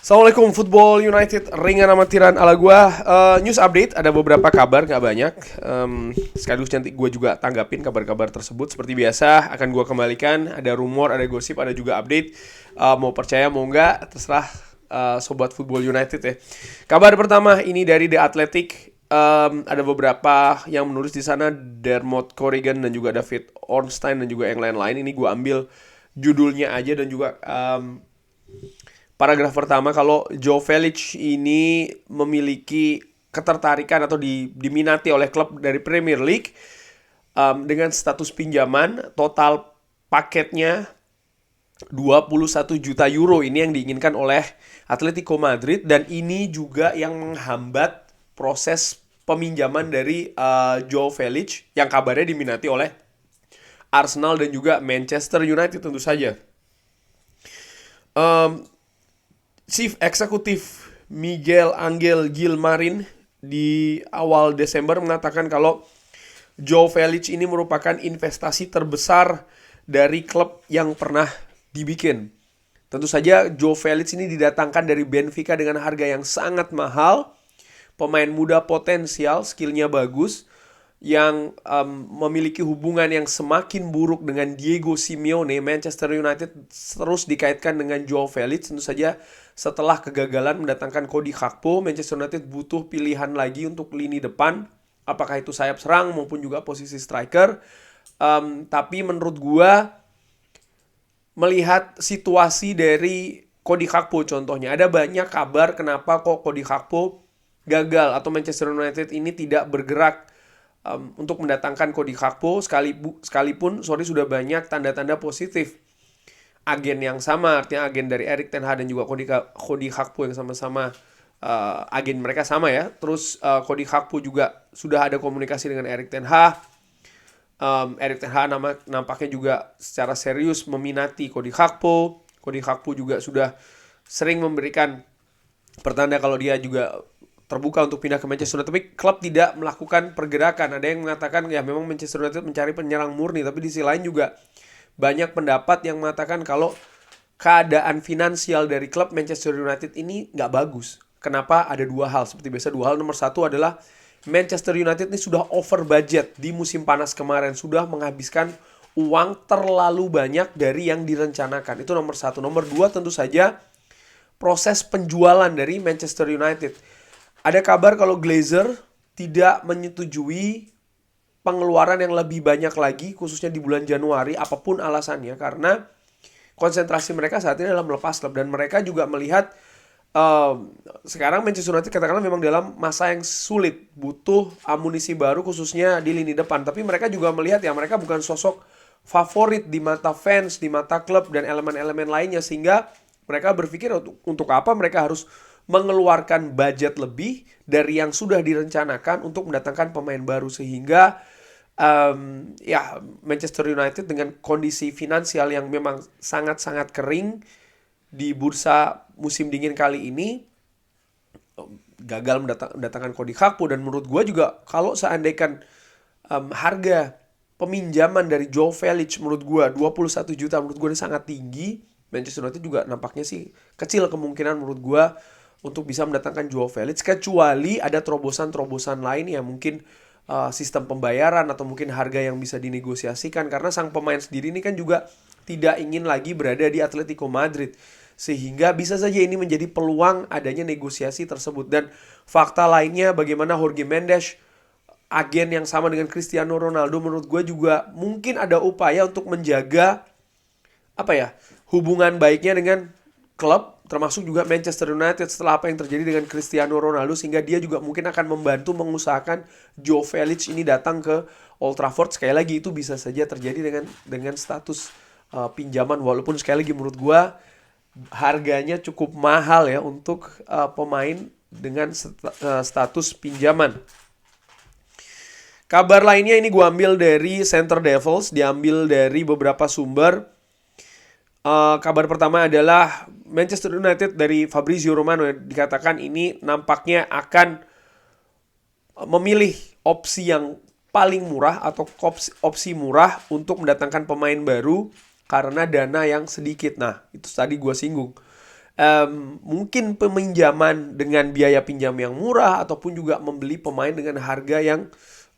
Assalamualaikum Football United, ringan amatiran ala gua. News update, ada beberapa kabar, nggak banyak. Sekaligus nanti gue juga tanggapin kabar-kabar tersebut. Seperti biasa, akan gue kembalikan. Ada rumor, ada gosip, ada juga update. Mau percaya, mau nggak, terserah Sobat Football United ya. Kabar pertama ini dari The Athletic. Ada beberapa yang menulis di sana, Dermot Corrigan dan juga David Ornstein dan juga yang lain-lain. Ini gue ambil judulnya aja dan juga paragraf pertama, kalau Joe Felix ini memiliki ketertarikan atau diminati oleh klub dari Premier League dengan status pinjaman, total paketnya 21 juta euro ini yang diinginkan oleh Atletico Madrid, dan ini juga yang menghambat proses peminjaman dari Joe Felix yang kabarnya diminati oleh Arsenal dan juga Manchester United tentu saja. Chief Eksekutif Miguel Angel Gilmarin di awal Desember mengatakan kalau Joe Felix ini merupakan investasi terbesar dari klub yang pernah dibikin. Tentu saja Joe Felix ini didatangkan dari Benfica dengan harga yang sangat mahal. Pemain muda potensial, skillnya bagus, yang memiliki hubungan yang semakin buruk dengan Diego Simeone. Manchester United terus dikaitkan dengan Joe Felix. Tentu saja setelah kegagalan mendatangkan Cody Gakpo, Manchester United butuh pilihan lagi untuk lini depan, apakah itu sayap serang maupun juga posisi striker. Tapi menurut gua, melihat situasi dari Cody Gakpo contohnya, ada banyak kabar kenapa kok Cody Gakpo gagal atau Manchester United ini tidak bergerak untuk mendatangkan Cody Gakpo, sekalipun sudah banyak tanda-tanda positif. Agen yang sama, artinya agen dari Erik ten Hag dan juga Cody Gakpo yang sama-sama agen mereka sama ya. Terus Cody Gakpo juga sudah ada komunikasi dengan Erik ten Hag. Erik ten Hag nampaknya juga secara serius meminati Cody Gakpo. Cody Gakpo juga sudah sering memberikan pertanda kalau dia juga terbuka untuk pindah ke Manchester United, tapi klub tidak melakukan pergerakan. Ada yang mengatakan ya memang Manchester United mencari penyerang murni, tapi di sisi lain juga banyak pendapat yang mengatakan kalau keadaan finansial dari klub Manchester United ini nggak bagus. Kenapa? Ada dua hal, seperti biasa dua hal. Nomor satu adalah Manchester United ini sudah over budget di musim panas kemarin, sudah menghabiskan uang terlalu banyak dari yang direncanakan. Itu nomor satu. Nomor dua tentu saja proses penjualan dari Manchester United. Ada kabar kalau Glazer tidak menyetujui pengeluaran yang lebih banyak lagi, khususnya di bulan Januari, apapun alasannya, karena konsentrasi mereka saat ini adalah melepas klub. Dan mereka juga melihat sekarang Manchester United katakanlah memang dalam masa yang sulit, butuh amunisi baru khususnya di lini depan. Tapi mereka juga melihat ya mereka bukan sosok favorit di mata fans, di mata klub, dan elemen-elemen lainnya, sehingga mereka berpikir untuk apa mereka harus mengeluarkan budget lebih dari yang sudah direncanakan untuk mendatangkan pemain baru. Sehingga ya Manchester United dengan kondisi finansial yang memang sangat-sangat kering di bursa musim dingin kali ini gagal mendatangkan Cody Gakpo. Dan menurut gue juga kalau seandainya harga peminjaman dari Joe Felix menurut gue 21 juta menurut gue ini sangat tinggi. Manchester United juga nampaknya sih kecil kemungkinan menurut gue untuk bisa mendatangkan Joe Felix, kecuali ada terobosan-terobosan lain ya, mungkin sistem pembayaran atau mungkin harga yang bisa dinegosiasikan, karena sang pemain sendiri ini kan juga tidak ingin lagi berada di Atletico Madrid, sehingga bisa saja ini menjadi peluang adanya negosiasi tersebut. Dan fakta lainnya, bagaimana Jorge Mendes, agen yang sama dengan Cristiano Ronaldo, menurut gue juga mungkin ada upaya untuk menjaga hubungan baiknya dengan klub, termasuk juga Manchester United setelah apa yang terjadi dengan Cristiano Ronaldo, sehingga dia juga mungkin akan membantu mengusahakan Joe Felix ini datang ke Old Trafford. Sekali lagi itu bisa saja terjadi dengan status pinjaman, walaupun sekali lagi menurut gua harganya cukup mahal ya untuk pemain dengan status pinjaman. Kabar lainnya ini gua ambil dari Center Devils, diambil dari beberapa sumber. Kabar pertama adalah Manchester United dari Fabrizio Romano, dikatakan ini nampaknya akan memilih opsi yang paling murah atau opsi murah untuk mendatangkan pemain baru karena dana yang sedikit. Nah, itu tadi gue singgung. mungkin peminjaman dengan biaya pinjam yang murah ataupun juga membeli pemain dengan harga yang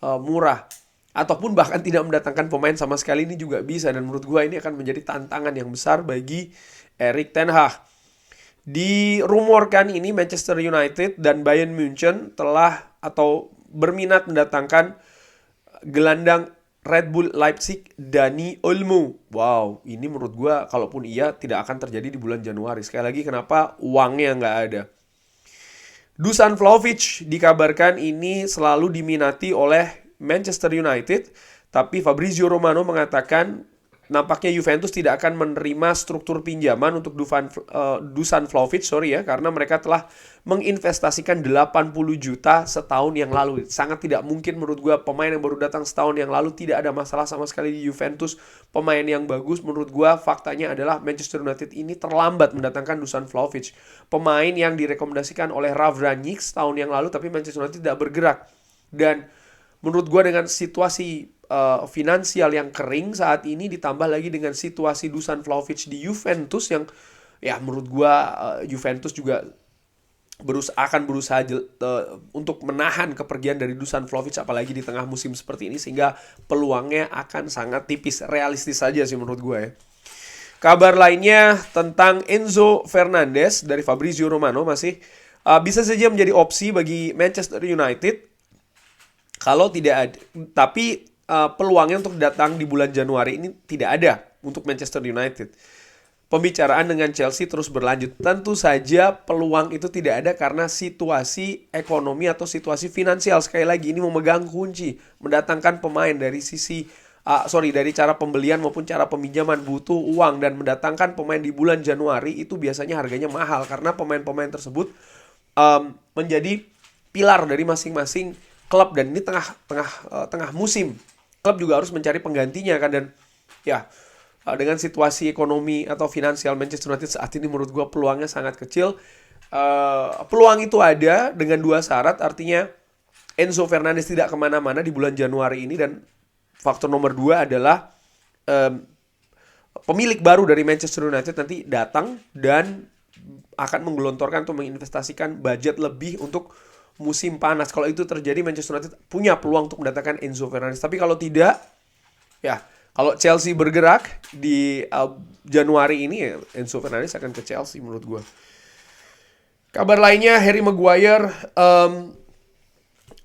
murah ataupun bahkan tidak mendatangkan pemain sama sekali ini juga bisa, dan menurut gua ini akan menjadi tantangan yang besar bagi Erik ten Hag. Dirumorkan ini Manchester United dan Bayern Munchen telah atau berminat mendatangkan gelandang Red Bull Leipzig Dani Olmo. Wow, ini menurut gua kalaupun iya tidak akan terjadi di bulan Januari. Sekali lagi kenapa? Uangnya nggak ada. Dusan Vlahovic dikabarkan ini selalu diminati oleh Manchester United, tapi Fabrizio Romano mengatakan nampaknya Juventus tidak akan menerima struktur pinjaman untuk Dusan Vlahovic, karena mereka telah menginvestasikan 80 juta setahun yang lalu. Sangat tidak mungkin menurut gue pemain yang baru datang setahun yang lalu tidak ada masalah sama sekali di Juventus, pemain yang bagus. Menurut gue faktanya adalah Manchester United ini terlambat mendatangkan Dusan Vlahovic, pemain yang direkomendasikan oleh Ralf Rangnick setahun yang lalu, tapi Manchester United tidak bergerak. Dan menurut gue dengan situasi finansial yang kering saat ini ditambah lagi dengan situasi Dusan Vlahovic di Juventus yang ya menurut gua Juventus juga akan berusaha untuk menahan kepergian dari Dusan Vlahovic apalagi di tengah musim seperti ini, sehingga peluangnya akan sangat tipis, realistis saja sih menurut gua ya. Kabar lainnya tentang Enzo Fernandez dari Fabrizio Romano masih bisa saja menjadi opsi bagi Manchester United kalau tidak ada, tapi peluangnya untuk datang di bulan Januari ini tidak ada untuk Manchester United. Pembicaraan dengan Chelsea terus berlanjut. Tentu saja peluang itu tidak ada karena situasi ekonomi atau situasi finansial. Sekali lagi ini memegang kunci mendatangkan pemain dari sisi dari cara pembelian maupun cara peminjaman butuh uang, dan mendatangkan pemain di bulan Januari itu biasanya harganya mahal karena pemain-pemain tersebut menjadi pilar dari masing-masing klub, dan ini tengah musim. Klub juga harus mencari penggantinya kan, dan ya dengan situasi ekonomi atau finansial Manchester United saat ini menurut gue peluangnya sangat kecil. Peluang itu ada dengan dua syarat, artinya Enzo Fernandez tidak kemana-mana di bulan Januari ini, dan faktor nomor dua adalah pemilik baru dari Manchester United nanti datang dan akan menggelontorkan atau menginvestasikan budget lebih untuk musim panas. Kalau itu terjadi, Manchester United punya peluang untuk mendatangkan Enzo Fernandez. Tapi kalau tidak, ya kalau Chelsea bergerak di Januari ini, ya Enzo Fernandez akan ke Chelsea menurut gue. Kabar lainnya, Harry Maguire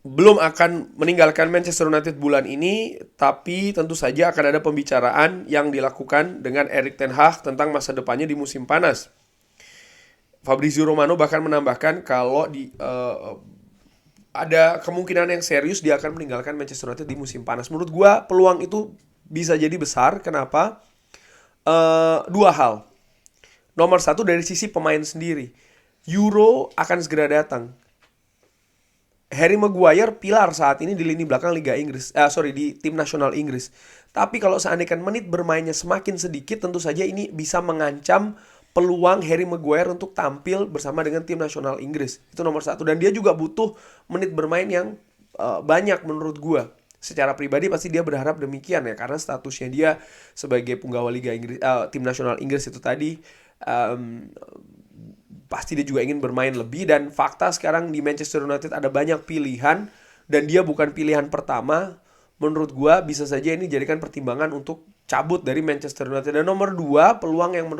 belum akan meninggalkan Manchester United bulan ini, tapi tentu saja akan ada pembicaraan yang dilakukan dengan Erik ten Hag tentang masa depannya di musim panas. Fabrizio Romano bahkan menambahkan kalau ada kemungkinan yang serius dia akan meninggalkan Manchester United di musim panas. Menurut gue peluang itu bisa jadi besar. Kenapa? Dua hal. Nomor satu, dari sisi pemain sendiri. Euro akan segera datang. Harry Maguire pilar saat ini di lini belakang Liga Inggris. Di tim nasional Inggris. Tapi kalau seandainya menit bermainnya semakin sedikit, tentu saja ini bisa mengancam peluang Harry Maguire untuk tampil bersama dengan tim nasional Inggris. Itu nomor satu. Dan dia juga butuh menit bermain yang banyak menurut gue. Secara pribadi pasti dia berharap demikian ya, karena statusnya dia sebagai punggawa Liga Inggris, tim nasional Inggris itu tadi, pasti dia juga ingin bermain lebih. Dan fakta sekarang di Manchester United ada banyak pilihan, dan dia bukan pilihan pertama. Menurut gue bisa saja ini jadikan pertimbangan untuk cabut dari Manchester United. Dan nomor dua, peluang yang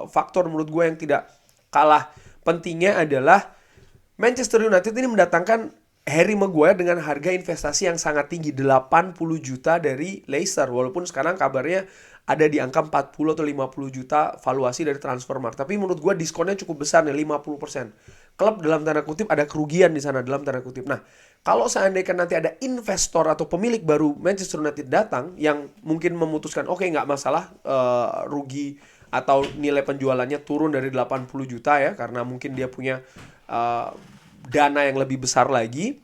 faktor menurut gue yang tidak kalah pentingnya adalah Manchester United ini mendatangkan Harry Maguire dengan harga investasi yang sangat tinggi, 80 juta dari Leicester. Walaupun sekarang kabarnya ada di angka 40 atau 50 juta valuasi dari Transfermarkt. Tapi menurut gue diskonnya cukup besar nih, 50%. Klub dalam tanda kutip ada kerugian di sana dalam tanda kutip. Nah, kalau seandainya nanti ada investor atau pemilik baru Manchester United datang yang mungkin memutuskan oke, nggak masalah rugi atau nilai penjualannya turun dari 80 juta ya, karena mungkin dia punya dana yang lebih besar lagi,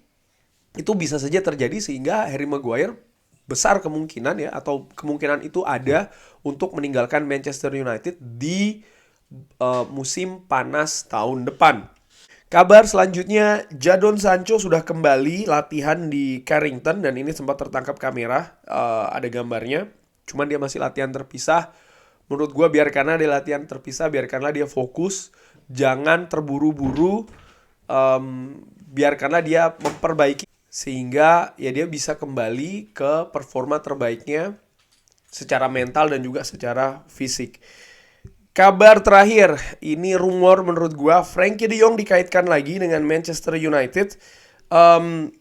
itu bisa saja terjadi sehingga Harry Maguire besar kemungkinan ya, atau kemungkinan itu ada untuk meninggalkan Manchester United di musim panas tahun depan. Kabar selanjutnya, Jadon Sancho sudah kembali latihan di Carrington, dan ini sempat tertangkap kamera, ada gambarnya. Cuman dia masih latihan terpisah. Menurut gue biarkanlah dia latihan terpisah, biarkanlah dia fokus. jangan terburu-buru, biarkanlah dia memperbaiki sehingga ya dia bisa kembali ke performa terbaiknya secara mental dan juga secara fisik. Kabar terakhir, ini rumor menurut gua, Frenkie de Jong dikaitkan lagi dengan Manchester United.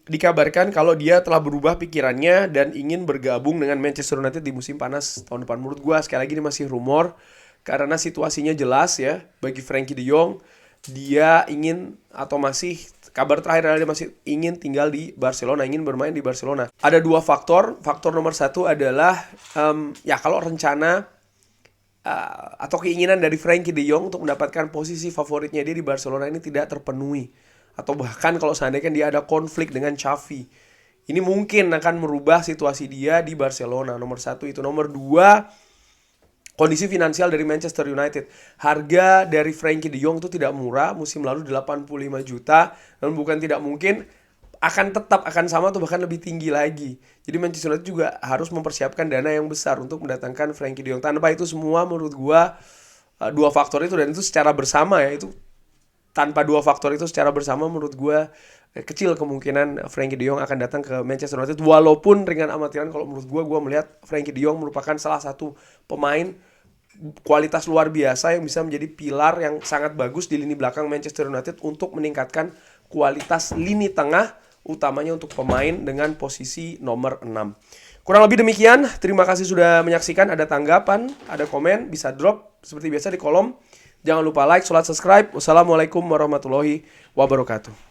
Dikabarkan kalau dia telah berubah pikirannya dan ingin bergabung dengan Manchester United di musim panas tahun depan. Menurut gua sekali lagi ini masih rumor karena situasinya jelas ya bagi Frenkie de Jong. Dia ingin atau masih, kabar terakhir adalah dia masih ingin tinggal di Barcelona, ingin bermain di Barcelona. Ada dua faktor. Faktor nomor satu adalah ya kalau rencana atau keinginan dari Frenkie de Jong untuk mendapatkan posisi favoritnya dia di Barcelona ini tidak terpenuhi, atau bahkan kalau seandainya dia ada konflik dengan Xavi, ini mungkin akan merubah situasi dia di Barcelona. Nomor satu itu. Nomor dua, kondisi finansial dari Manchester United. Harga dari Frenkie de Jong itu tidak murah, musim lalu 85 juta, dan bukan tidak mungkin akan sama atau bahkan lebih tinggi lagi. Jadi Manchester United juga harus mempersiapkan dana yang besar untuk mendatangkan Frenkie de Jong. Tanpa itu semua menurut gua, dua faktor itu, dan itu secara bersama ya, itu tanpa dua faktor itu secara bersama menurut gua kecil kemungkinan Frenkie de Jong akan datang ke Manchester United. Walaupun ringan amatiran, kalau menurut gua melihat Frenkie de Jong merupakan salah satu pemain kualitas luar biasa yang bisa menjadi pilar yang sangat bagus di lini belakang Manchester United untuk meningkatkan kualitas lini tengah, utamanya untuk pemain dengan posisi nomor 6. Kurang lebih demikian. Terima kasih sudah menyaksikan. Ada tanggapan, ada komen, bisa drop seperti biasa di kolom. Jangan lupa like, subscribe. Wassalamualaikum warahmatullahi wabarakatuh.